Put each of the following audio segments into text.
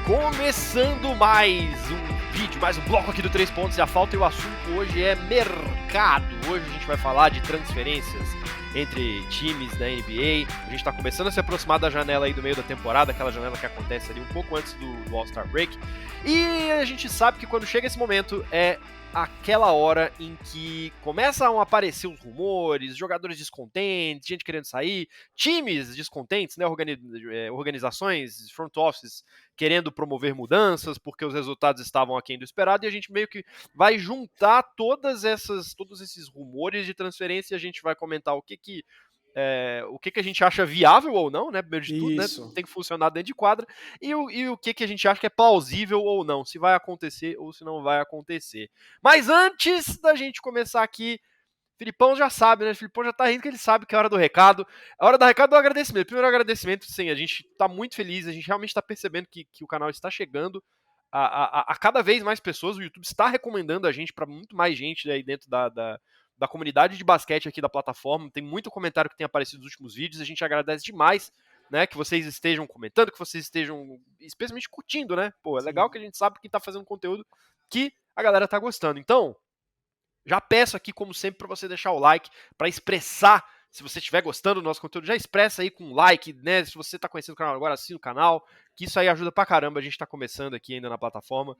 Começando mais um vídeo, mais um bloco aqui do 3 Pontos e a Falta, e o assunto hoje é mercado. Hoje a gente vai falar de transferências entre times da NBA. A gente está começando a se aproximar da janela aí do meio da temporada, aquela janela que acontece ali um pouco antes do All-Star Break. E a gente sabe que quando chega esse momento é aquela hora em que começam a aparecer os rumores, jogadores descontentes, gente querendo sair, times descontentes, né, organizações, front offices querendo promover mudanças porque os resultados estavam aquém do esperado, e a gente meio que vai juntar todos esses rumores de transferência e a gente vai comentar o que a gente acha viável ou não, né? Primeiro de tudo, né? Tem que funcionar dentro de quadra. E o que a gente acha que é plausível ou não, se vai acontecer ou se não vai acontecer. Mas antes da gente começar aqui, Filipão já sabe, né? Filipão já tá rindo que ele sabe que é a hora do recado. A hora do recado é o agradecimento. Primeiro agradecimento, sim, a gente tá muito feliz, a gente realmente tá percebendo que o canal está chegando a cada vez mais pessoas. O YouTube está recomendando a gente para muito mais gente aí dentro da comunidade de basquete aqui da plataforma. Tem muito comentário que tem aparecido nos últimos vídeos, a gente agradece demais, né, que vocês estejam comentando, que vocês estejam especialmente curtindo, né? Pô, é legal que a gente sabe que tá fazendo conteúdo que a galera tá gostando. Então, já peço aqui, como sempre, para você deixar o like, para expressar, se você estiver gostando do nosso conteúdo, já expressa aí com like, né? Se você está conhecendo o canal agora, assina o canal, que isso aí ajuda pra caramba. A gente está começando aqui ainda na plataforma.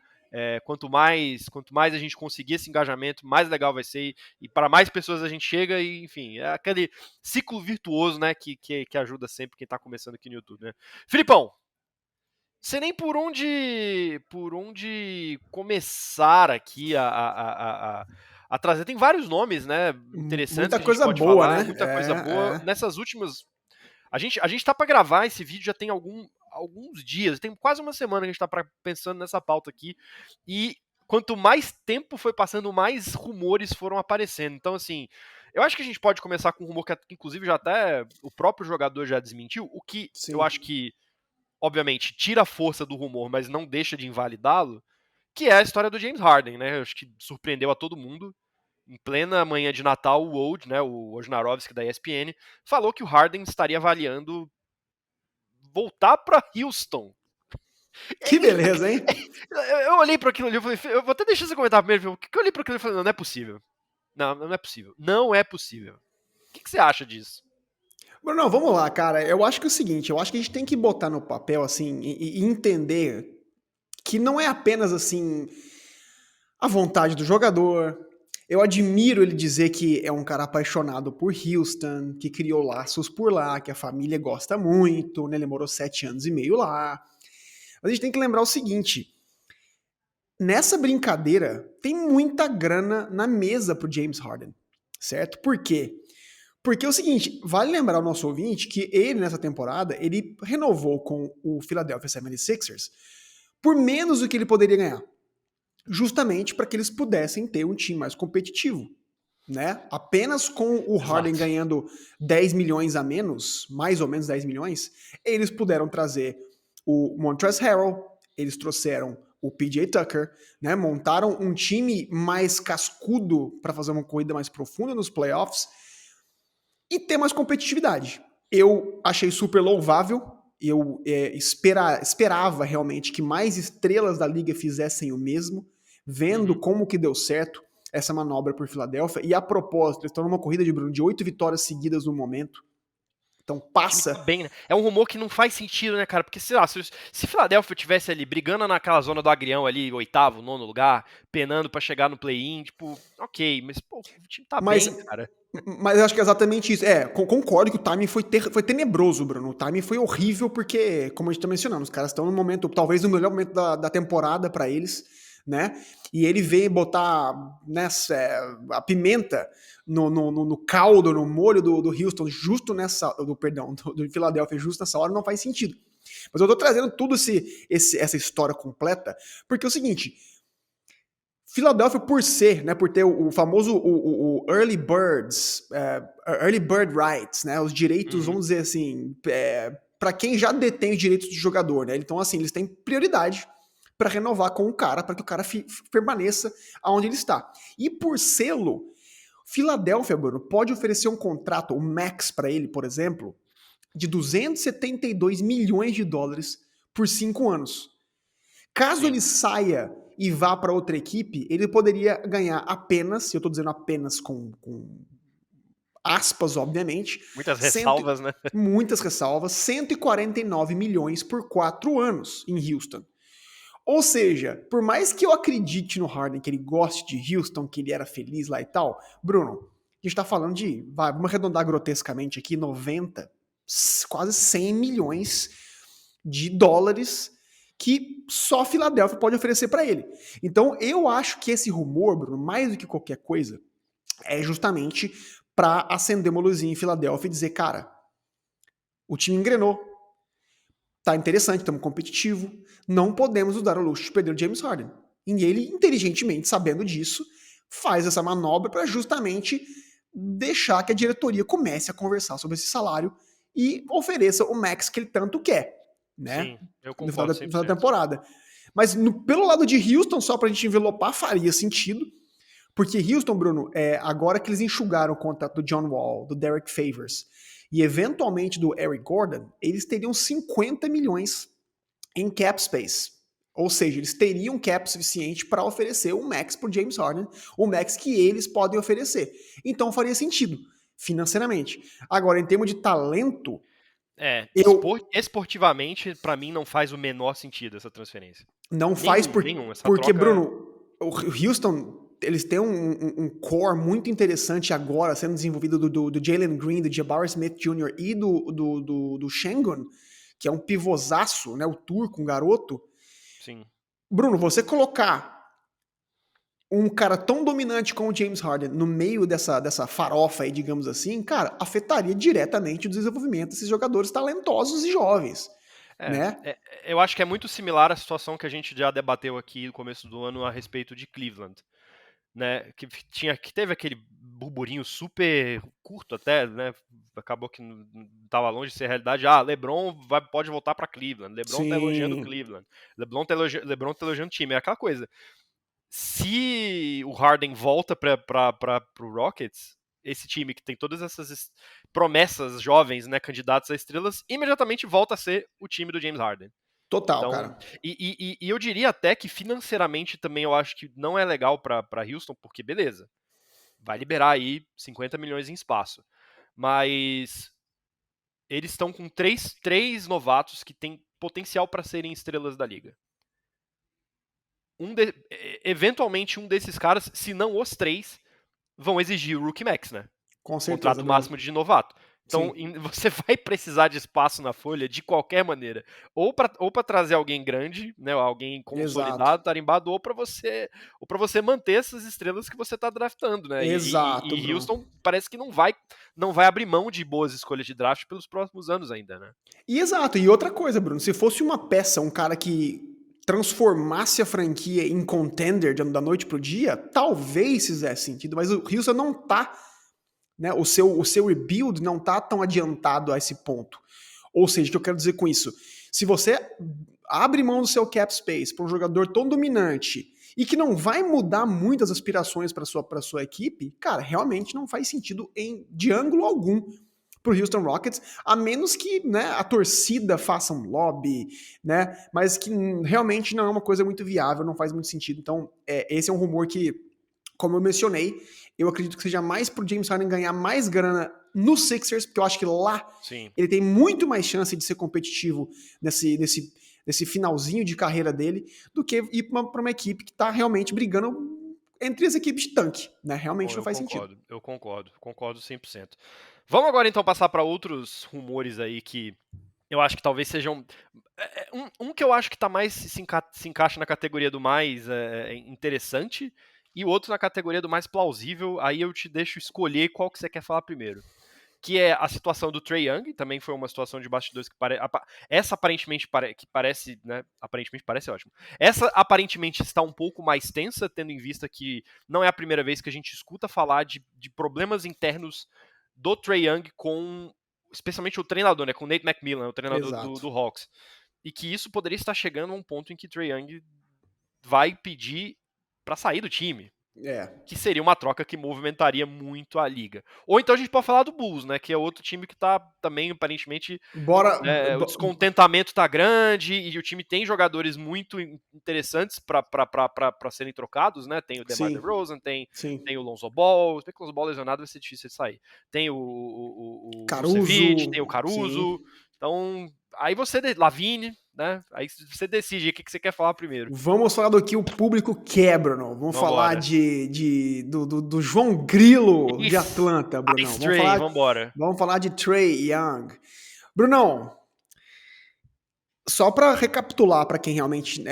Quanto mais a gente conseguir esse engajamento, mais legal vai ser. E para mais pessoas a gente chega, e enfim, é aquele ciclo virtuoso, né? Que ajuda sempre quem está começando aqui no YouTube, né? Filipão, sei nem por onde começar aqui a trazer. Tem vários nomes, né, interessantes Muita que a gente coisa pode boa, falar, né? muita coisa boa. Nessas últimas... A gente tá para gravar esse vídeo já tem alguns dias, tem quase uma semana que a gente tá pensando nessa pauta aqui, e quanto mais tempo foi passando, mais rumores foram aparecendo. Então, assim, eu acho que a gente pode começar com um rumor que inclusive já até o próprio jogador já desmentiu, o que Sim. eu acho que obviamente, tira a força do rumor, mas não deixa de invalidá-lo, que é a história do James Harden, né? Eu acho que surpreendeu a todo mundo. Em plena manhã de Natal, o Woj, né, o Wojnarowski da ESPN, falou que o Harden estaria avaliando voltar para Houston. Que beleza, hein? Eu olhei para aquilo ali e falei, eu vou até deixar você comentar primeiro, o que eu olhei para aquilo e falei, não é possível. Não é possível. Não é possível. O que você acha disso? Bruno, vamos lá, cara. Eu acho que é o seguinte, eu acho que a gente tem que botar no papel, assim, e entender que não é apenas, assim, a vontade do jogador. Eu admiro ele dizer que é um cara apaixonado por Houston, que criou laços por lá, que a família gosta muito, né? Ele morou 7 anos e meio lá. Mas a gente tem que lembrar o seguinte, nessa brincadeira, tem muita grana na mesa pro James Harden, certo? Por quê? Porque é o seguinte, vale lembrar ao nosso ouvinte que ele, nessa temporada, ele renovou com o Philadelphia 76ers por menos do que ele poderia ganhar. Justamente para que eles pudessem ter um time mais competitivo. Né? Apenas com o Harden ganhando 10 milhões a menos, mais ou menos 10 milhões, eles puderam trazer o Montrezl Harrell, eles trouxeram o PJ Tucker, né? Montaram um time mais cascudo para fazer uma corrida mais profunda nos playoffs e ter mais competitividade. Eu achei super louvável, eu esperava realmente que mais estrelas da liga fizessem o mesmo, vendo como que deu certo essa manobra por Filadélfia, e a propósito, eles estão numa corrida de 8 vitórias seguidas no momento, então passa... Tá bem, né? É um rumor que não faz sentido, né, cara? Porque, sei lá, se Philadelphia tivesse ali brigando naquela zona do agrião ali, 8º, 9º lugar, penando pra chegar no play-in, tipo, ok, mas, pô, o time tá bem, cara. Mas eu acho que é exatamente isso. Concordo que o timing foi tenebroso, Bruno. O timing foi horrível porque, como a gente tá mencionando, os caras estão no momento, talvez no melhor momento da temporada pra eles, né? E ele veio botar a pimenta no caldo, no molho do Houston, justo nessa... do Philadelphia, justo nessa hora, não faz sentido. Mas eu tô trazendo tudo essa história completa, porque é o seguinte... Philadelphia, por ter o famoso o early birds, early bird rights, né, os direitos, vamos dizer assim, para quem já detém os direitos do jogador, né, então assim, eles têm prioridade para renovar com o cara, para que o cara permaneça aonde ele está. E por selo, Philadelphia, Bruno, pode oferecer um contrato, o max para ele, por exemplo, de $272 milhões por 5 anos. Caso Sim. ele saia e vá para outra equipe, ele poderia ganhar apenas, e eu tô dizendo apenas com aspas, obviamente, Muitas cento, ressalvas, né? muitas ressalvas, 149 milhões por 4 anos em Houston. Ou seja, por mais que eu acredite no Harden, que ele goste de Houston, que ele era feliz lá e tal, Bruno, a gente tá falando de, vamos arredondar grotescamente aqui, 90, quase 100 milhões de dólares que só Filadélfia pode oferecer para ele. Então, eu acho que esse rumor, Bruno, mais do que qualquer coisa, é justamente para acender uma luzinha em Filadélfia e dizer, cara, o time engrenou, tá interessante, estamos competitivo, não podemos nos dar ao luxo de perder o James Harden. E ele, inteligentemente, sabendo disso, faz essa manobra para justamente deixar que a diretoria comece a conversar sobre esse salário e ofereça o max que ele tanto quer, né? Sim, eu No final concordo no final da 100%. temporada. Mas pelo lado de Houston, só pra gente envelopar, faria sentido. Porque Houston, Bruno, agora que eles enxugaram o contrato do John Wall, do Derek Favors e eventualmente do Eric Gordon, eles teriam 50 milhões em cap space. Ou seja, eles teriam cap suficiente para oferecer um max para James Harden, o max que eles podem oferecer. Então faria sentido financeiramente. Agora, em termos de talento, Esportivamente, pra mim, não faz o menor sentido essa transferência. não faz Nenhum. Essa porque, troca. Bruno, o Houston, eles têm um core muito interessante agora, sendo desenvolvido do Jalen Green, do Jabari Smith Jr. e do Şengün, que é um pivôzaço, né, o turco, um garoto. Sim. Bruno, você colocar um cara tão dominante como o James Harden no meio dessa farofa aí, digamos assim, cara, afetaria diretamente o desenvolvimento desses jogadores talentosos e jovens, né? Eu acho que é muito similar à situação que a gente já debateu aqui no começo do ano a respeito de Cleveland, né? Que teve aquele burburinho super curto até, né? Acabou que não estava longe de ser realidade. LeBron pode voltar para Cleveland. LeBron tá elogiando Sim, Cleveland. LeBron tá elogiando o time. É aquela coisa. Se o Harden volta para o Rockets, esse time que tem todas essas promessas jovens, né, candidatos a estrelas, imediatamente volta a ser o time do James Harden. total, Então, cara. e eu diria até que financeiramente também eu acho que não é legal para Houston, porque beleza, vai liberar aí 50 milhões em espaço. Mas eles estão com três novatos que têm potencial para serem estrelas da liga. Eventualmente um desses caras, se não os três, vão exigir o Rookie Max, né? Com certeza, Contrato Bruno. máximo de novato. Então, Sim. você vai precisar de espaço na folha de qualquer maneira. Ou para trazer alguém grande, né, alguém Exato. consolidado, tarimbado, ou para você manter essas estrelas que você está draftando, né? Exato, E Bruno. Houston parece que não vai abrir mão de boas escolhas de draft pelos próximos anos ainda, né? E exato, e outra coisa, Bruno, se fosse uma peça, um cara que transformasse a franquia em contender da noite pro dia, talvez fizesse sentido, mas o Houston não tá, né, o seu rebuild não tá tão adiantado a esse ponto. Ou seja, o que eu quero dizer com isso? Se você abre mão do seu cap space para um jogador tão dominante e que não vai mudar muitas aspirações para sua equipe, cara, realmente não faz sentido de ângulo algum pro Houston Rockets, a menos que, né, a torcida faça um lobby, né, mas que realmente não é uma coisa muito viável, não faz muito sentido. Então, esse é um rumor que, como eu mencionei, eu acredito que seja mais pro James Harden ganhar mais grana no Sixers, porque eu acho que lá Sim. ele tem muito mais chance de ser competitivo nesse finalzinho de carreira dele, do que ir para uma equipe que tá realmente brigando entre as equipes de tanque, né? Realmente Bom, não faz sentido. eu concordo 100%. Vamos agora então passar para outros rumores aí que eu acho que talvez sejam. Um que eu acho que tá mais se encaixa na categoria do mais interessante, e o outro na categoria do mais plausível. Aí eu te deixo escolher qual que você quer falar primeiro. Que é a situação do Trae Young, também foi uma situação de bastidores que essa aparentemente que parece, né? Aparentemente parece ótimo. Essa aparentemente está um pouco mais tensa, tendo em vista que não é a primeira vez que a gente escuta falar de problemas internos do Trae Young com, especialmente o treinador, né? Com o Nate McMillan, o treinador do Exato. Hawks. E que isso poderia estar chegando a um ponto em que Trae Young vai pedir para sair do time. que seria uma troca que movimentaria muito a liga. Ou então a gente pode falar do Bulls, né, que é outro time que tá também aparentemente, Bora. né, o descontentamento tá grande e o time tem jogadores muito interessantes para serem trocados, né? Tem o DeMar Sim, DeRozan, tem sim. o Lonzo Ball, se bem que o Lonzo Ball lesionado vai ser difícil de sair. Tem o Vucevic, tem o Caruso, Caruso. sim. Então, aí você Lavine, né? Aí você decide o que você quer falar primeiro. Vamos falar do que o público quer, Bruno. Vamos falar Vambora. do João Grilo de Isso. Atlanta, Brunão. Ice Train, vambora. Vamos falar de Trae Young. Brunão, só para recapitular para quem realmente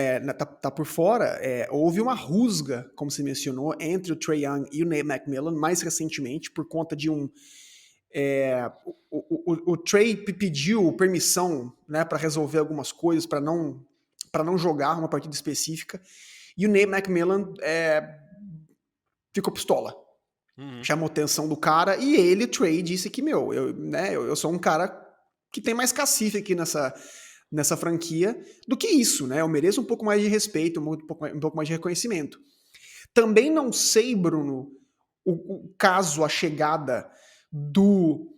tá por fora, houve uma rusga, como você mencionou, entre o Trae Young e o Nate McMillan mais recentemente por conta de um o Trae pediu permissão, né, para resolver algumas coisas, para não jogar uma partida específica, e o Nate McMillan ficou pistola. Chamou a atenção do cara, e ele, o Trae, disse que, eu sou um cara que tem mais cacife aqui nessa franquia do que isso, né? Eu mereço um pouco mais de respeito, um pouco mais de reconhecimento. Também não sei, Bruno, o caso, a chegada do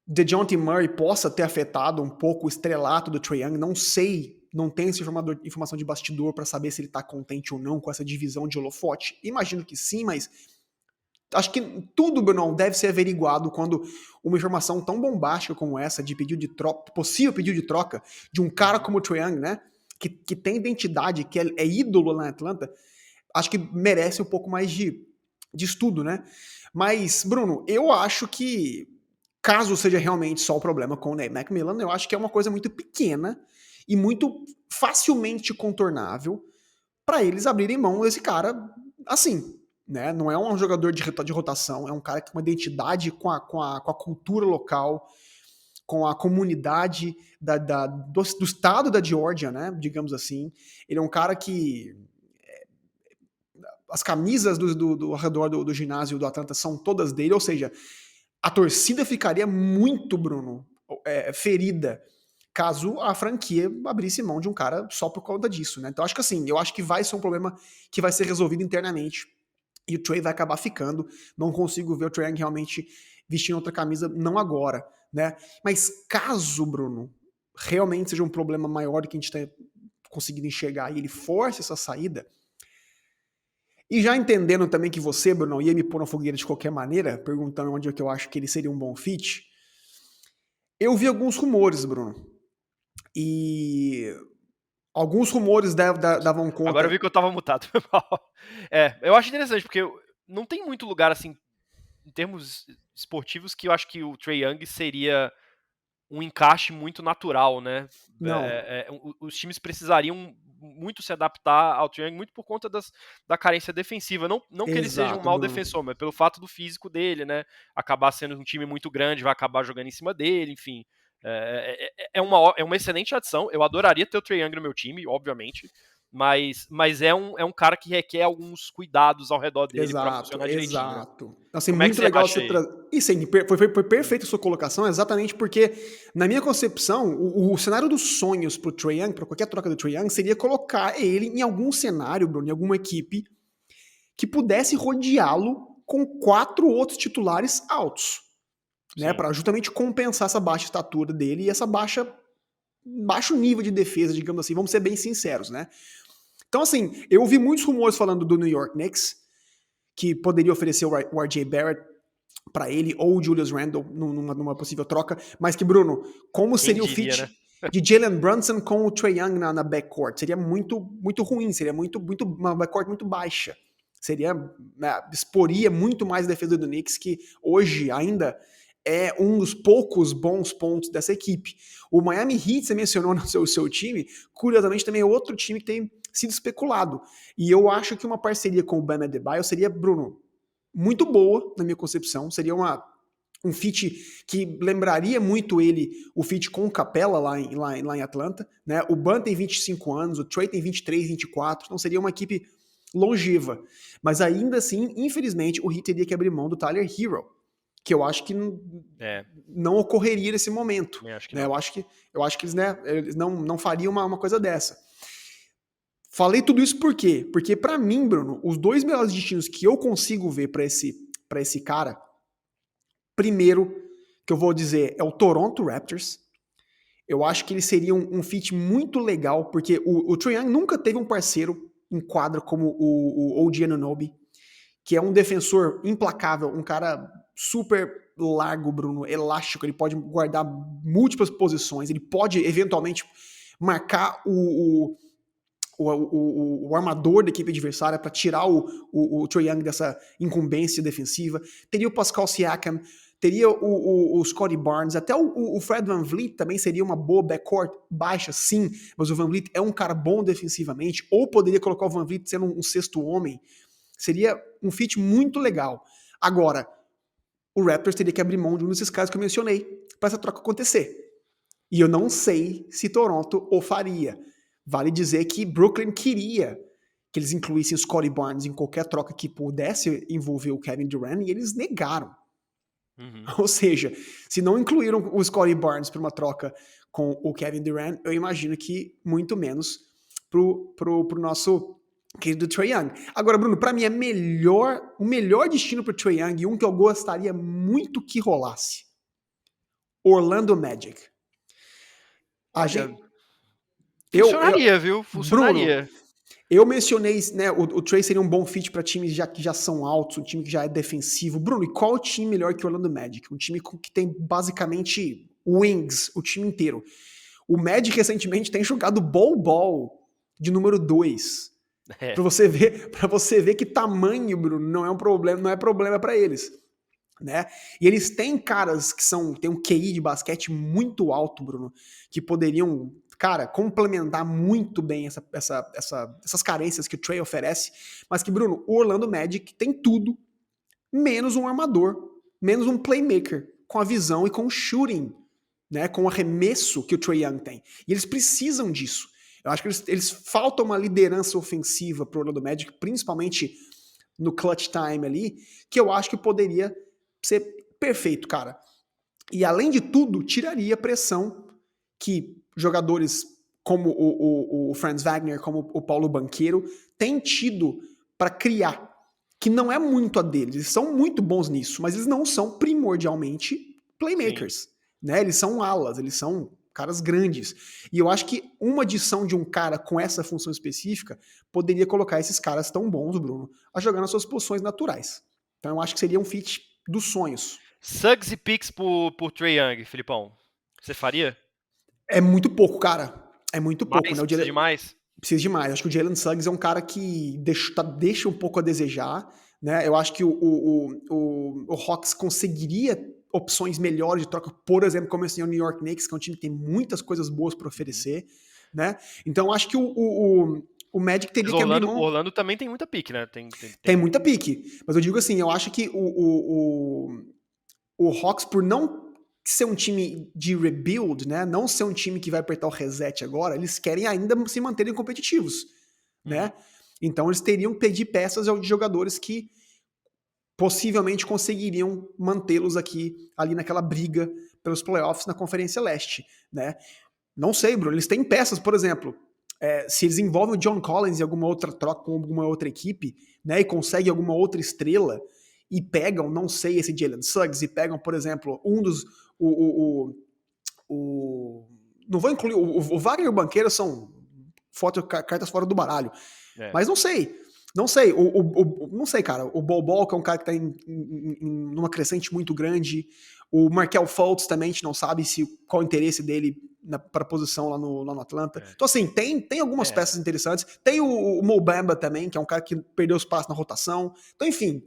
DeJounte Murray possa ter afetado um pouco o estrelato do Trae Young, não sei, não tenho essa informação de bastidor para saber se ele tá contente ou não com essa divisão de holofote. Imagino que sim, mas acho que tudo, Bruno, deve ser averiguado quando uma informação tão bombástica como essa de possível pedido de troca de um cara como o Trae Young, né, que tem identidade, que é ídolo lá na Atlanta, acho que merece um pouco mais de estudo, né? Mas, Bruno, eu acho que caso seja realmente só o problema com o Nate McMillan, eu acho que é uma coisa muito pequena e muito facilmente contornável para eles abrirem mão desse cara assim, né? Não é um jogador de rotação, é um cara que tem uma identidade com a cultura local, com a comunidade do estado da Geórgia, né? Digamos assim. Ele é um cara que as camisas ao redor do ginásio do Atlanta são todas dele, ou seja, a torcida ficaria muito, Bruno, ferida caso a franquia abrisse mão de um cara só por conta disso, né? Então acho que assim, eu acho que vai ser um problema que vai ser resolvido internamente e o Trae vai acabar ficando. Não consigo ver o Trae Young realmente vestindo outra camisa, não agora, né? Mas caso, Bruno, realmente seja um problema maior do que a gente está conseguindo enxergar e ele force essa saída, e já entendendo também que você, Bruno, ia me pôr na fogueira de qualquer maneira, perguntando onde é que eu acho que ele seria um bom fit, eu vi alguns rumores, Bruno. E alguns rumores davam conta. Agora eu vi que eu tava mutado. Eu acho interessante, porque não tem muito lugar, assim, em termos esportivos, que eu acho que o Trae Young seria um encaixe muito natural, né? Não. Os times precisariam muito se adaptar ao Trae Young, muito por conta da carência defensiva. Não que ele seja um mau defensor, mas pelo fato do físico dele, né? Acabar sendo um time muito grande, vai acabar jogando em cima dele, enfim. É uma excelente adição. Eu adoraria ter o Trae Young no meu time, obviamente. Mas é um cara que requer alguns cuidados ao redor dele para funcionar direitinho. Exato. Assim, Como é que muito você legal acha você aí? trazer. Isso aí, foi perfeita a sua colocação, exatamente porque, na minha concepção, o cenário dos sonhos pro Trae Young, para qualquer troca do Trae Young, seria colocar ele em algum cenário, Bruno, em alguma equipe que pudesse rodeá-lo com 4 outros titulares altos, né, para justamente compensar essa baixa estatura dele e essa baixo nível de defesa, digamos assim, vamos ser bem sinceros, né? Então, assim, eu ouvi muitos rumores falando do New York Knicks, que poderia oferecer o RJ Barrett para ele ou o Julius Randle numa possível troca, mas que, Bruno, como seria o fit, né, de Jalen Brunson com o Trae Young na backcourt? Seria muito, muito ruim, seria uma backcourt muito baixa. Seria, exporia muito mais a defesa do Knicks, que hoje ainda é um dos poucos bons pontos dessa equipe. O Miami Heat, você mencionou no seu time, curiosamente também é outro time que tem sido especulado. E eu acho que uma parceria com o Bam Adebayo seria, Bruno, muito boa, na minha concepção. Seria um fit que lembraria muito o fit com o Capela lá em Atlanta. Né? O Bam tem 25 anos, o Trae tem 23, 24, então seria uma equipe longeva. Mas ainda assim, infelizmente, o Heat teria que abrir mão do Tyler Hero, que eu acho que não ocorreria nesse momento. Acho que né? Eu acho que eles não fariam uma coisa dessa. Falei tudo isso por quê? Porque pra mim, Bruno, os dois melhores destinos que eu consigo ver pra esse cara, primeiro que eu vou dizer é o Toronto Raptors. Eu acho que ele seria um fit muito legal, porque o Trae Young nunca teve um parceiro em quadra como o OG Anunoby, que é um defensor implacável, um cara super largo, Bruno, elástico, ele pode guardar múltiplas posições, ele pode eventualmente marcar o armador da equipe adversária para tirar o Trae Young dessa incumbência defensiva. Teria o Pascal Siakam, teria o Scottie Barnes, até o Fred VanVleet também seria uma boa backcourt baixa, sim, mas o VanVleet é um cara bom defensivamente, ou poderia colocar o VanVleet sendo um sexto homem. Seria um fit muito legal. Agora, o Raptors teria que abrir mão de um desses caras que eu mencionei para essa troca acontecer. E eu não sei se Toronto o faria. Vale dizer que Brooklyn queria que eles incluíssem o Scottie Barnes em qualquer troca que pudesse envolver o Kevin Durant e eles negaram. Ou seja, se não incluíram o Scottie Barnes para uma troca com o Kevin Durant, eu imagino que muito menos pro nosso querido Trae Young. Agora, Bruno, para mim é o melhor destino pro Trae Young e um que eu gostaria muito que rolasse. Orlando Magic. Olha, funcionaria, viu? Bruno, Funcionaria. eu mencionei, né, o Trae seria um bom fit para times que já são altos, um time que já é defensivo. Bruno, e qual time melhor que o Orlando Magic? Um time que tem basicamente wings, o time inteiro. O Magic recentemente tem jogado ball de número 2. É. Para você ver que tamanho, Bruno, não é problema para eles, né? E eles têm caras que têm um QI de basquete muito alto, Bruno, que poderiam, cara, complementar muito bem essas carências que o Trae oferece, mas que, Bruno, o Orlando Magic tem tudo, menos um armador, menos um playmaker, com a visão e com o shooting, né, com o arremesso que o Trae Young tem. E eles precisam disso. Eu acho que eles faltam uma liderança ofensiva pro Orlando Magic, principalmente no clutch time ali, que eu acho que poderia ser perfeito, cara. E além de tudo, tiraria a pressão que jogadores como o Franz Wagner, como o Paulo Banchero, têm tido para criar, que não é muito a deles. Eles são muito bons nisso, mas eles não são primordialmente playmakers. Né? Eles são alas, eles são caras grandes. E eu acho que uma adição de um cara com essa função específica poderia colocar esses caras tão bons, Bruno, a jogar nas suas posições naturais. Então eu acho que seria um fit dos sonhos. Suggs e picks por Trae Young, Filipão. Você faria? É muito pouco, cara. É muito pouco, né? Precisa de mais? Precisa demais. Acho que o Jalen Suggs é um cara que deixa um pouco a desejar, né? Eu acho que o Hawks conseguiria opções melhores de troca, por exemplo, como esse New York Knicks, que é um time que tem muitas coisas boas para oferecer, né? Então acho que o Magic teria que abrir mão. Orlando também tem muita pique, né? Tem muita pique. Mas eu digo assim, eu acho que o Hawks, por não ser um time de rebuild, né? Não ser um time que vai apertar o reset agora, eles querem ainda se manterem competitivos, né? Então eles teriam que pedir peças de jogadores que possivelmente conseguiriam mantê-los ali naquela briga pelos playoffs na Conferência Leste, né? Não sei, Bruno, eles têm peças, por exemplo, se eles envolvem o John Collins em alguma outra troca com alguma outra equipe, né, e conseguem alguma outra estrela, e pegam, não sei, esse Jalen Suggs, e pegam, por exemplo, um dos... não vou incluir... O Wagner e o Banqueiro são cartas fora do baralho. É. Mas não sei. Não sei. Não sei, cara. O Bol, que é um cara que tá numa crescente muito grande. O Markel Fultz também, a gente não sabe qual o interesse dele para a posição lá no Atlanta. Então, assim, tem algumas peças interessantes. Tem o Mo Bamba também, que é um cara que perdeu espaço na rotação. Então, enfim,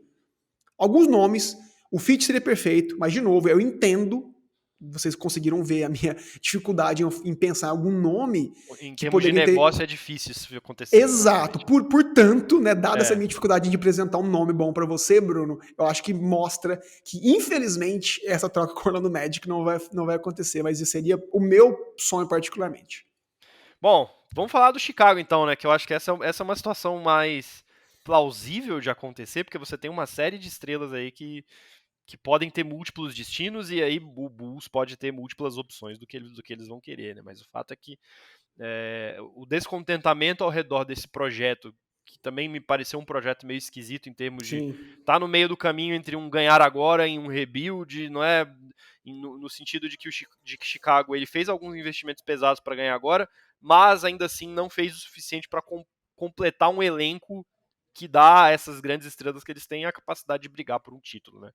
alguns nomes. O fit seria perfeito, mas, de novo, eu entendo. Vocês conseguiram ver a minha dificuldade em pensar em algum nome em que termos poderia de negócio ter... é difícil isso acontecer. Exato. Portanto, né, dada essa minha dificuldade de apresentar um nome bom para você, Bruno, eu acho que mostra que, infelizmente, essa troca com o Orlando Magic não vai acontecer, mas esse seria o meu sonho particularmente. Bom, vamos falar do Chicago então, né, que eu acho que essa é uma situação mais plausível de acontecer, porque você tem uma série de estrelas aí que podem ter múltiplos destinos, e aí o Bulls pode ter múltiplas opções do que eles vão querer, né? Mas o fato é que o descontentamento ao redor desse projeto, que também me pareceu um projeto meio esquisito em termos de tá no meio do caminho entre um ganhar agora e um rebuild, não é no sentido de que Chicago ele fez alguns investimentos pesados para ganhar agora, mas ainda assim não fez o suficiente para completar um elenco que dá a essas grandes estrelas que eles têm a capacidade de brigar por um título, né?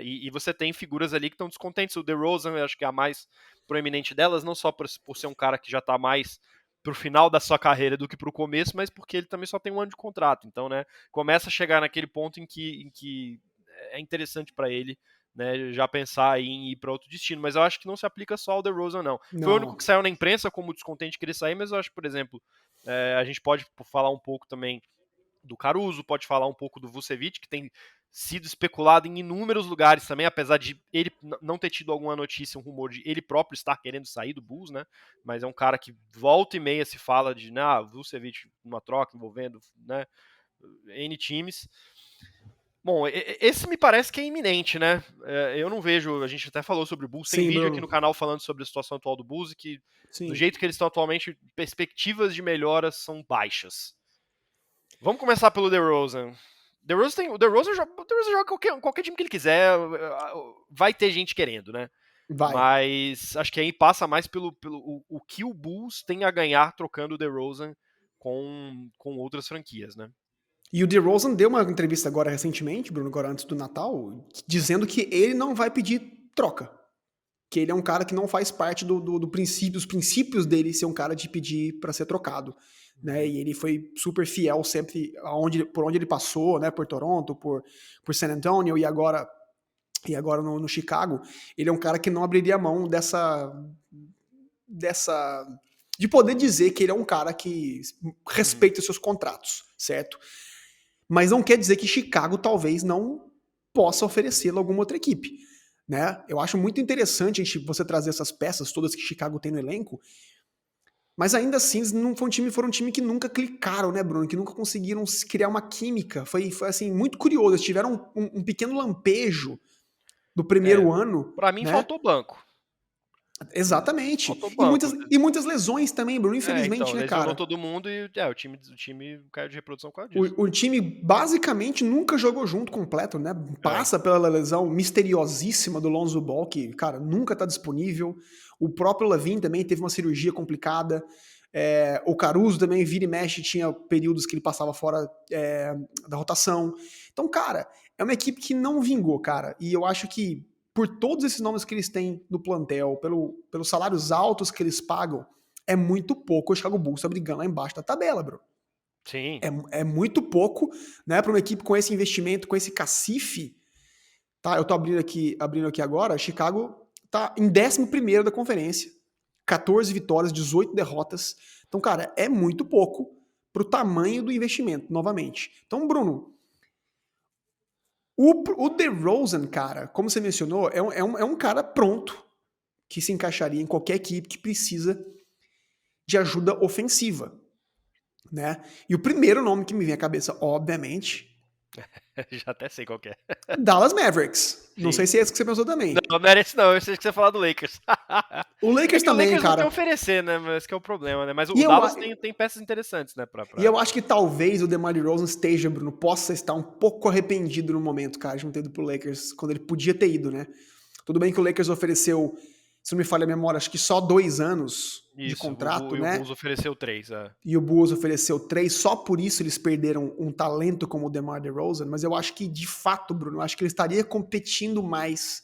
E você tem figuras ali que estão descontentes. O DeRozan, eu acho que é a mais proeminente delas, não só por ser um cara que já está mais pro final da sua carreira do que pro começo, mas porque ele também só tem um ano de contrato. Então, né, começa a chegar naquele ponto em que é interessante para ele, né, já pensar em ir para outro destino. Mas eu acho que não se aplica só ao DeRozan, não. Foi o único que saiu na imprensa como descontente que ele sair, mas eu acho que, por exemplo, a gente pode falar um pouco também do Caruso, pode falar um pouco do Vucevic, que tem sido especulado em inúmeros lugares também, apesar de ele não ter tido alguma notícia, um rumor de ele próprio estar querendo sair do Bulls, né? Mas é um cara que volta e meia se fala de Vucevic numa troca envolvendo, né, N times. Bom, esse me parece que é iminente, né? Eu não vejo, a gente até falou sobre o Bulls, tem vídeo aqui no canal falando sobre a situação atual do Bulls e que, do jeito que eles estão atualmente, perspectivas de melhora são baixas. Vamos começar pelo DeRozan. O DeRozan joga qualquer time que ele quiser, vai ter gente querendo, né? Vai. Mas acho que aí passa mais pelo o que o Bulls tem a ganhar trocando o DeRozan com outras franquias, né? E o DeRozan deu uma entrevista agora recentemente, Bruno, agora antes do Natal, dizendo que ele não vai pedir troca. Que ele é um cara que não faz parte dos princípios dele ser um cara de pedir para ser trocado. Né? E ele foi super fiel sempre por onde ele passou, né? Por Toronto, por San Antonio e agora no Chicago. Ele é um cara que não abriria mão de poder dizer que ele é um cara que respeita os seus contratos, certo? Mas não quer dizer que Chicago talvez não possa oferecê-lo a alguma outra equipe. Né? Eu acho muito interessante você trazer essas peças todas que Chicago tem no elenco, mas ainda assim não foram um time que nunca clicaram, né, Bruno? Que nunca conseguiram criar uma química. Foi assim, muito curioso. Eles tiveram um pequeno lampejo do primeiro ano. Pra mim, né? Faltou banco. Exatamente. Faltou banco. E muitas lesões também, Bruno, infelizmente, então, né, cara? Lesionou todo mundo e o time caiu de reprodução por causa disso. O time basicamente nunca jogou junto completo, né? Passa pela lesão misteriosíssima do Lonzo Ball, que, cara, nunca tá disponível. O próprio Lavin também teve uma cirurgia complicada. O Caruso também, vira e mexe, tinha períodos que ele passava fora da rotação. Então, cara, é uma equipe que não vingou, cara. E eu acho que, por todos esses nomes que eles têm no plantel, pelos salários altos que eles pagam, é muito pouco o Chicago Bulls tá brigando lá embaixo da tabela, bro. Sim. É muito pouco, né, para uma equipe com esse investimento, com esse cacife. Tá, eu tô abrindo aqui agora, Chicago tá em 11º da conferência, 14 vitórias, 18 derrotas. Então, cara, é muito pouco pro tamanho do investimento, novamente. Então, Bruno, o DeRozan, cara, como você mencionou, é um cara pronto que se encaixaria em qualquer equipe que precisa de ajuda ofensiva. Né? E o primeiro nome que me vem à cabeça, obviamente... Já até sei qual que é. Dallas Mavericks. Sim. Não sei se é esse que você pensou também. Não é esse não, eu sei que você falar do Lakers. O Lakers também, o Lakers cara. não tem a oferecer, né? Esse que é o problema, né? Mas o Dallas tem peças interessantes, né? E eu acho que talvez o DeMar DeRozan esteja, Bruno, possa estar um pouco arrependido no momento, cara, de não ter ido pro Lakers, quando ele podia ter ido, né? Tudo bem que o Lakers ofereceu, se não me falha a memória, acho que só 2 anos de contrato, né? E o Bulls ofereceu 3, E o Bulls ofereceu 3, só por isso eles perderam um talento como o DeMar DeRozan, mas eu acho que, de fato, Bruno, eu acho que ele estaria competindo mais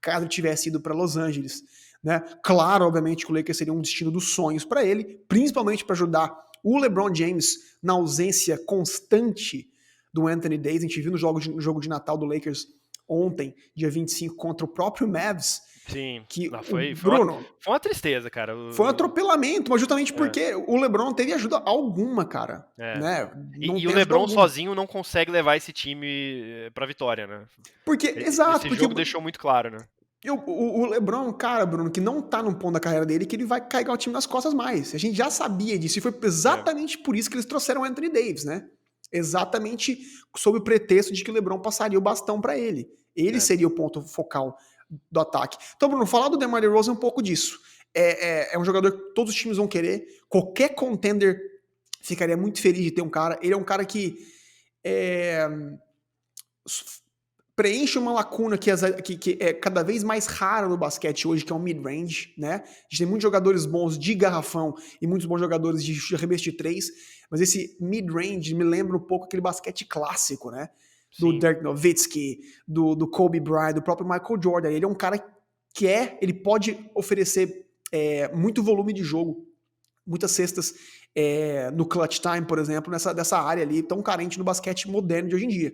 caso tivesse ido para Los Angeles, né? Claro, obviamente, que o Lakers seria um destino dos sonhos para ele, principalmente para ajudar o LeBron James na ausência constante do Anthony Davis. A gente viu no jogo de Natal do Lakers ontem, dia 25, contra o próprio Mavs. Sim, que Bruno, foi uma tristeza, cara. Foi um atropelamento, mas justamente porque o LeBron não teve ajuda alguma, cara. Né? E o LeBron sozinho não consegue levar esse time pra vitória, né? Exato. Esse jogo deixou muito claro, né? O LeBron é um cara, Bruno, que não tá num ponto da carreira dele que ele vai carregar o time nas costas mais. A gente já sabia disso, e foi exatamente por isso que eles trouxeram o Anthony Davis, né? Exatamente sob o pretexto de que o LeBron passaria o bastão pra ele. Ele seria o ponto focal do ataque. Então, Bruno, falar do DeMar DeRozan é um pouco disso. é um jogador que todos os times vão querer. Qualquer contender ficaria muito feliz de ter um cara. Ele é um cara que preenche uma lacuna que é cada vez mais rara no basquete hoje, que é o mid-range, né? A gente tem muitos jogadores bons de garrafão e muitos bons jogadores de arremesso de três, mas esse mid-range me lembra um pouco aquele basquete clássico, né? Do Dirk Nowitzki, do Kobe Bryant, do próprio Michael Jordan. Ele é um cara que ele pode oferecer muito volume de jogo, muitas cestas no clutch time, por exemplo, dessa área ali tão carente no basquete moderno de hoje em dia.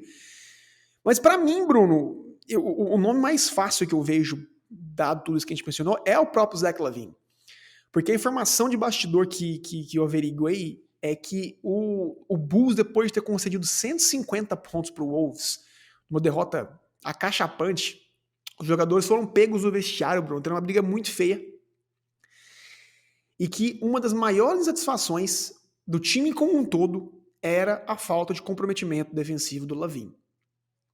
Mas pra mim, Bruno, o nome mais fácil que eu vejo, dado tudo isso que a gente mencionou, é o próprio Zach LaVine. Porque a informação de bastidor que eu averiguei é que o Bulls, depois de ter concedido 150 pontos pro Wolves, uma derrota acachapante, os jogadores foram pegos no vestiário, Bruno, tendo uma briga muito feia. E que uma das maiores insatisfações do time como um todo era a falta de comprometimento defensivo do LaVine.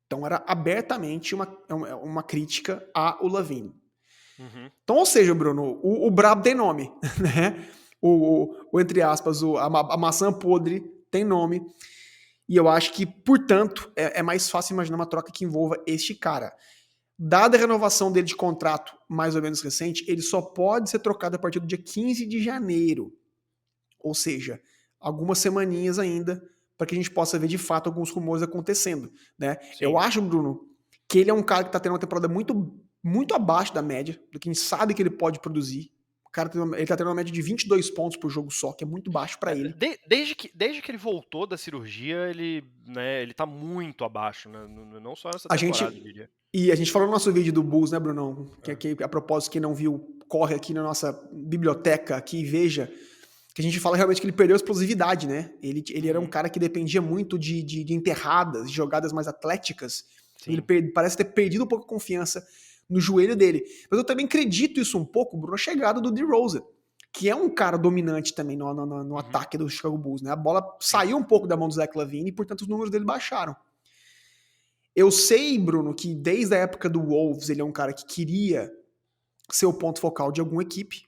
Então era abertamente uma crítica ao LaVine. Uhum. Então, ou seja, Bruno, o brabo tem nome, né? Entre aspas, a maçã podre tem nome. E eu acho que, portanto, é mais fácil imaginar uma troca que envolva este cara. Dada a renovação dele de contrato mais ou menos recente, ele só pode ser trocado a partir do dia 15 de janeiro. Ou seja, algumas semaninhas ainda para que a gente possa ver de fato alguns rumores acontecendo, né? Sim. Eu acho, Bruno, que ele é um cara que tá tendo uma temporada muito, muito abaixo da média, do que a gente sabe que ele pode produzir. O cara ele tá tendo uma média de 22 pontos por jogo só, que é muito baixo para ele. Desde que ele voltou da cirurgia, ele tá muito abaixo, né? Não só nessa temporada, eu diria. E a gente falou no nosso vídeo do Bulls, né, Brunão? Que a propósito, quem não viu, corre aqui na nossa biblioteca aqui e veja que a gente fala realmente que ele perdeu a explosividade, né? Ele era um cara que dependia muito de enterradas, de jogadas mais atléticas. Ele parece ter perdido um pouco a confiança no joelho dele. Mas eu também acredito isso um pouco, Bruno, a chegada do DeRozan, que é um cara dominante também no ataque do Chicago Bulls, né? A bola saiu um pouco da mão do Zach LaVine e, portanto, os números dele baixaram. Eu sei, Bruno, que desde a época do Wolves ele é um cara que queria ser o ponto focal de alguma equipe,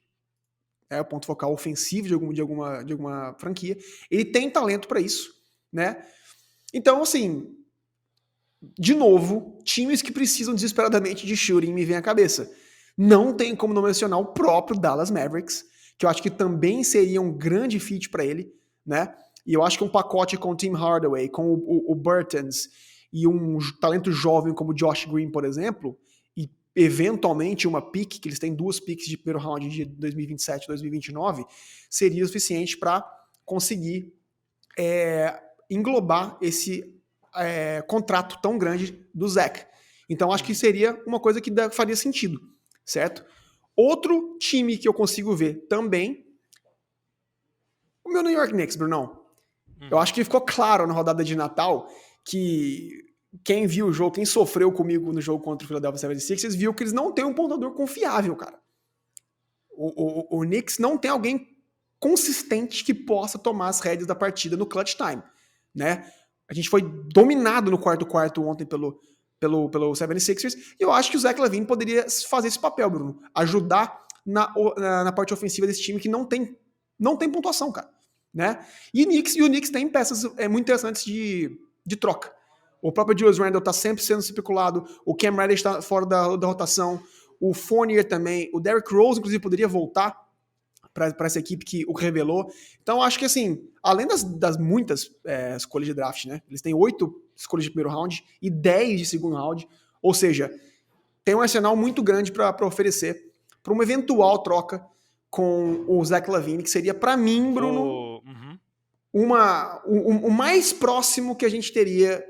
o ponto focal ofensivo de alguma franquia. Ele tem talento para isso, né? Então, assim, de novo, times que precisam desesperadamente de shooting me vem à cabeça. Não tem como não mencionar o próprio Dallas Mavericks, que eu acho que também seria um grande fit para ele, né? E eu acho que um pacote com o Tim Hardaway, com o Bertans e um talento jovem como o Josh Green, por exemplo, e eventualmente uma pick, que eles têm 2 picks de primeiro round de 2027 e 2029, seria o suficiente para conseguir englobar esse contrato tão grande do Zach. Então acho que seria uma coisa que faria sentido, certo? Outro time que eu consigo ver também, o meu New York Knicks, Brunão. Eu acho que ficou claro na rodada de Natal que quem viu o jogo, quem sofreu comigo no jogo contra o Philadelphia 76ers, viu que eles não têm um pontuador confiável, cara. O Knicks não tem alguém consistente que possa tomar as rédeas da partida no clutch time, né? A gente foi dominado no quarto ontem pelo 76ers, e eu acho que o Zach LaVine poderia fazer esse papel, Bruno. Ajudar na parte ofensiva desse time que não tem pontuação, cara. Né? E o Knicks tem peças muito interessantes de troca. O próprio Julius Randle está sempre sendo especulado, o Cam Reddish está fora da rotação, o Fournier também, o Derrick Rose, inclusive, poderia voltar para essa equipe que o revelou. Então, acho que, assim, além das muitas escolhas de draft, né? Eles têm 8 escolhas de primeiro round e 10 de segundo round, ou seja, tem um arsenal muito grande para oferecer para uma eventual troca com o Zach LaVine, que seria, para mim, Bruno, o mais próximo que a gente teria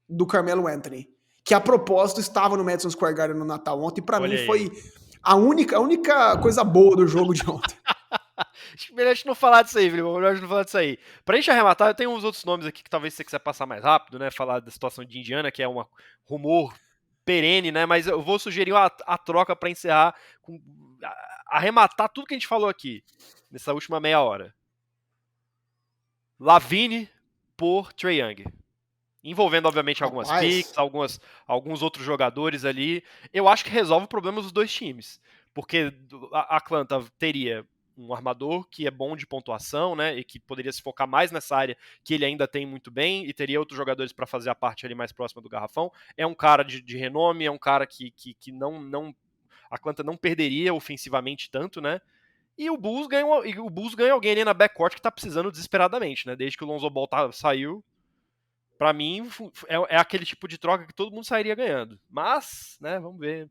do Carmelo Anthony, que a propósito estava no Madison Square Garden no Natal ontem, e para mim foi a única coisa boa do jogo de ontem. Melhor a gente não falar disso aí, Felipe. Melhor a gente não falar disso aí. Pra gente arrematar, eu tenho uns outros nomes aqui que talvez você quiser passar mais rápido, né? Falar da situação de Indiana, que é um rumor perene, né? Mas eu vou sugerir a troca pra encerrar, arrematar tudo que a gente falou aqui nessa última meia hora. LaVine por Trae Young. Envolvendo, obviamente, algumas picks, alguns outros jogadores ali. Eu acho que resolve o problema dos dois times. porque a Atlanta teria um armador que é bom de pontuação, né, e que poderia se focar mais nessa área que ele ainda tem muito bem, e teria outros jogadores para fazer a parte ali mais próxima do garrafão. É um cara de renome, é um cara que a Atlanta não perderia ofensivamente tanto, né? E o Bulls ganha alguém ali na backcourt que tá precisando desesperadamente, né? Desde que o Lonzo Ball saiu, pra mim, é aquele tipo de troca que todo mundo sairia ganhando. Mas, né, vamos ver.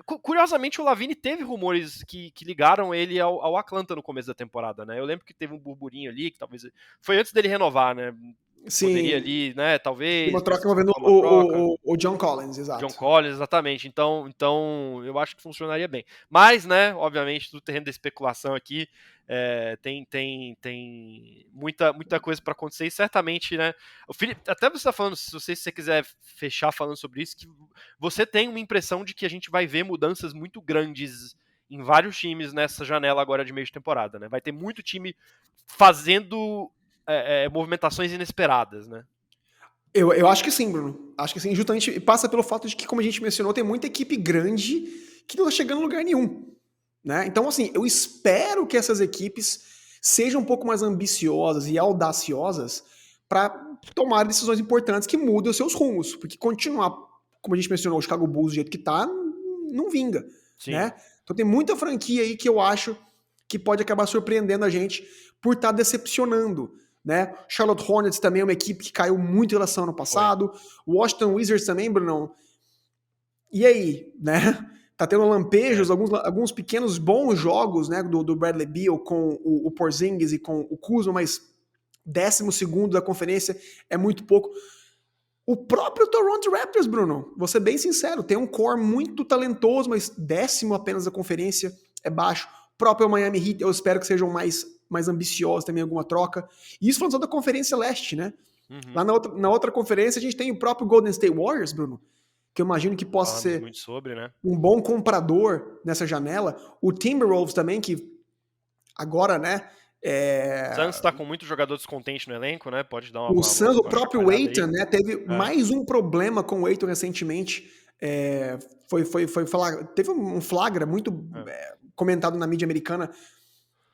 Curiosamente, o Lavine teve rumores que ligaram ele ao Atlanta no começo da temporada, né? Eu lembro que teve um burburinho ali, que talvez... Foi antes dele renovar, né? Sim. Poderia ali, né, talvez... Uma troca envolvendo o John Collins, exato. John Collins, exatamente. Então, eu acho que funcionaria bem. Mas, né, obviamente, do terreno da especulação aqui, tem muita coisa para acontecer e certamente, né, o Felipe, até você está falando, se você quiser fechar falando sobre isso, que você tem uma impressão de que a gente vai ver mudanças muito grandes em vários times nessa janela agora de meio de temporada, né? Vai ter muito time fazendo movimentações inesperadas, né? Eu acho que sim, Bruno. Acho que sim, justamente passa pelo fato de que, como a gente mencionou, tem muita equipe grande que não tá chegando em lugar nenhum, né? Então, assim, eu espero que essas equipes sejam um pouco mais ambiciosas e audaciosas para tomar decisões importantes que mudem os seus rumos, porque continuar, como a gente mencionou, o Chicago Bulls do jeito que tá, não vinga, Sim. né? Então tem muita franquia aí que eu acho que pode acabar surpreendendo a gente por estar decepcionando, né? Charlotte Hornets também é uma equipe que caiu muito em relação ao ano passado. O Washington Wizards também, Brunão. E aí, né? Tá tendo lampejos, alguns pequenos bons jogos, né? Do Bradley Beal com o Porzingis e com o Kuzma, mas 12º da conferência é muito pouco. O próprio Toronto Raptors, Bruno, vou ser bem sincero, tem um core muito talentoso, mas 10º apenas da conferência é baixo. O próprio Miami Heat, eu espero que sejam mais ambiciosos também, alguma troca. E isso falando só da Conferência Leste, né? Uhum. Lá na outra conferência a gente tem o próprio Golden State Warriors, Bruno, que eu imagino que possa ser muito sobre, né? Um bom comprador nessa janela. O Timberwolves também, que agora, né? O Suns tá com muito jogador descontente no elenco, né? Pode dar o Suns, o próprio Ayton, né? Teve mais um problema com o Ayton recentemente. Foi falar, teve um flagra muito comentado na mídia americana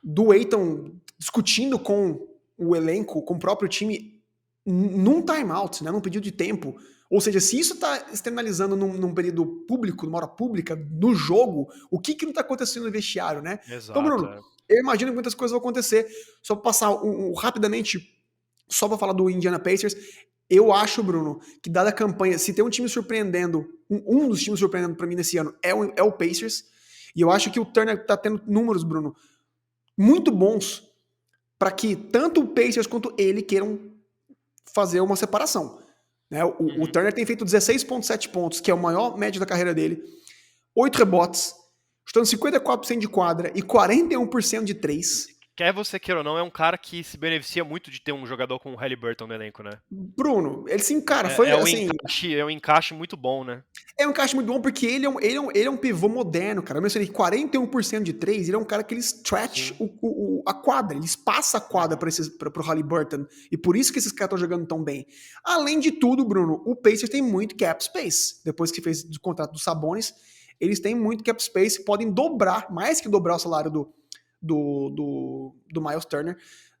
do Ayton discutindo com o elenco, com o próprio time, num timeout, né? Num pedido de tempo. Ou seja, se isso está externalizando num período público, numa hora pública, no jogo, o que não está acontecendo no vestiário, né? Exato, então, Bruno, eu imagino que muitas coisas vão acontecer. Só para passar rapidamente, só para falar do Indiana Pacers, eu acho, Bruno, que dada a campanha, se tem um time surpreendendo, um dos times surpreendendo para mim nesse ano é o Pacers, e eu acho que o Turner está tendo números, Bruno, muito bons para que tanto o Pacers quanto ele queiram fazer uma separação. Né? O Turner tem feito 16,7 pontos, que é o maior médio da carreira dele, 8 rebotes, chutando 54% de quadra e 41% de 3. Quer você queira ou não, é um cara que se beneficia muito de ter um jogador como o Halliburton no elenco, né? Bruno, ele se encara. É um encaixe muito bom, né? É um encaixe muito bom porque ele é um pivô moderno, cara. Eu mencionei 41% de 3, ele é um cara que ele stretch a quadra, ele espaça a quadra pro Halliburton. E por isso que esses caras estão jogando tão bem. Além de tudo, Bruno, o Pacers tem muito cap space. Depois que fez o contrato do Sabonis, eles têm muito cap space, podem dobrar, mais que dobrar o salário do Miles Turner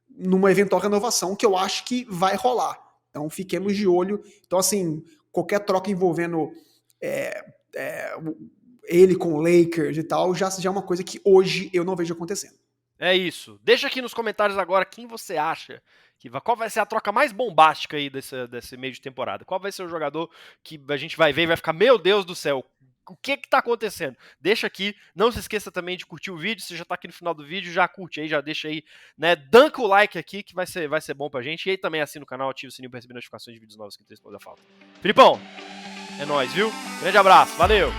numa eventual renovação que eu acho que vai rolar. Então fiquemos de olho. Então, assim, qualquer troca envolvendo ele com o Lakers e tal, já é uma coisa que hoje eu não vejo acontecendo. É isso. Deixa aqui nos comentários agora quem você acha qual vai ser a troca mais bombástica aí desse meio de temporada. Qual vai ser o jogador que a gente vai ver e vai ficar, meu Deus do céu, o que tá acontecendo? Deixa aqui, não se esqueça também de curtir o vídeo, se já tá aqui no final do vídeo, já curte aí, já deixa aí, né, danca o like aqui que vai ser bom pra gente, e aí também assina o canal, ativa o sininho pra receber notificações de vídeos novos que tem da falta. Filipão, é nóis, viu? Grande abraço, valeu!